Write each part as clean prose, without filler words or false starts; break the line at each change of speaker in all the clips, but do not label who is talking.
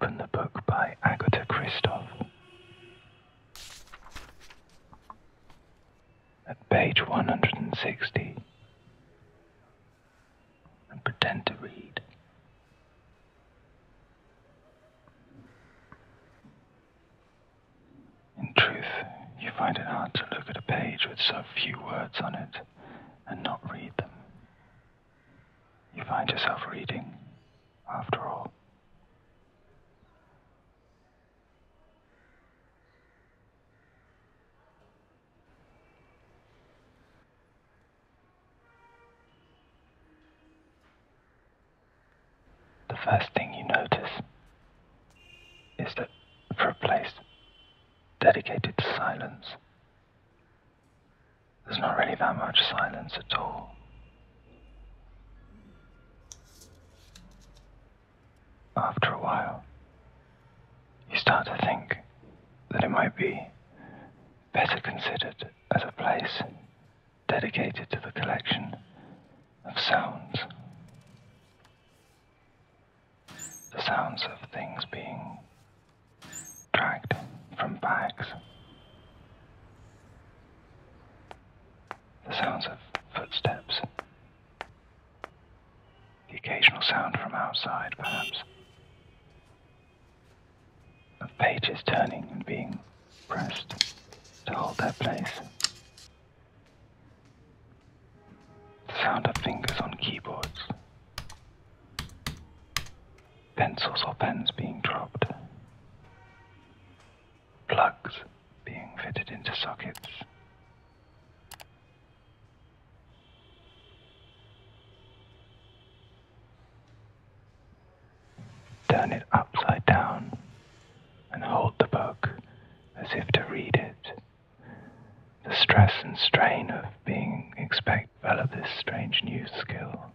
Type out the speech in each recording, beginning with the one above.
open the book by Agatha Christoph. At page 160, and pretend to read. In truth, you find it hard to look at a page with so few words on it and not read them. You find yourself reading, after all. The first thing you notice is that for a place dedicated to silence, there's not really that much silence at all. After a while, you start to think that it might be better considered as a place dedicated to the collection of sounds. The sounds of things being dragged from bags. The sounds of footsteps. The occasional sound from outside, perhaps. Of pages turning and being pressed to hold their place. The sound of fingers on keyboards. Pencils or pens being dropped. Plugs being fitted into sockets. Turn it upside down and hold the book as if to read it. The stress and strain of being expected to develop this strange new skill.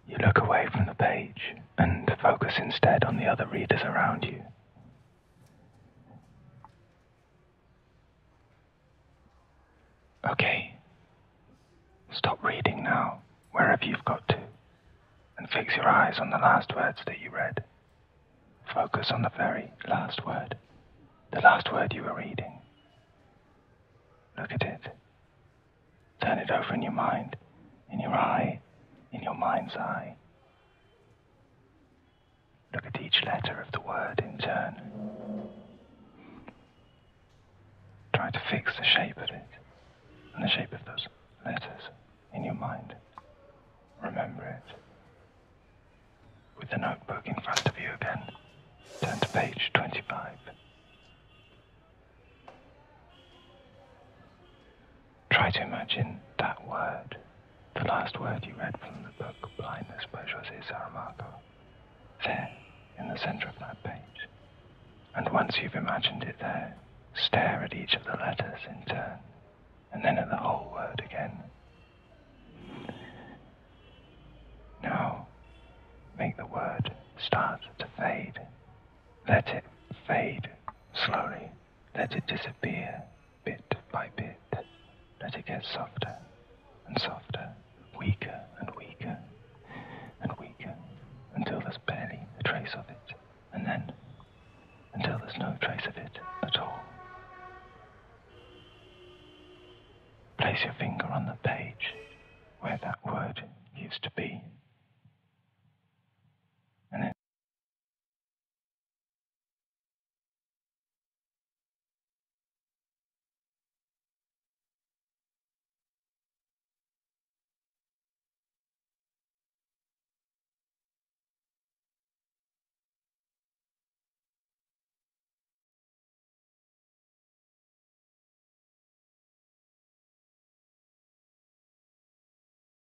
You look away from the page and focus instead on the other readers around you. Okay, stop reading now, wherever you've got to, and fix your eyes on the last words that you read. Focus on the very last word, the last word you were reading. Look at it. Turn it over in your mind, in your eye, in your mind's eye. Look at each letter of the word in turn. Try to fix the shape of it, and the shape of those letters in your mind. Remember it. With the notebook in front of you again, turn to page 25. Try to imagine that word, the last word you read from the book, Blindness by José Saramago, there in the center of that page. And once you've imagined it there, stare at each of the letters in turn, and then at the whole word again. Now, make the word start to fade. Let it fade slowly. Let it disappear bit by bit. Let it get softer and softer, weaker and weaker and weaker, until there's barely a trace of it, and then until there's no trace of it at all. Place your finger on the page where that word used to be.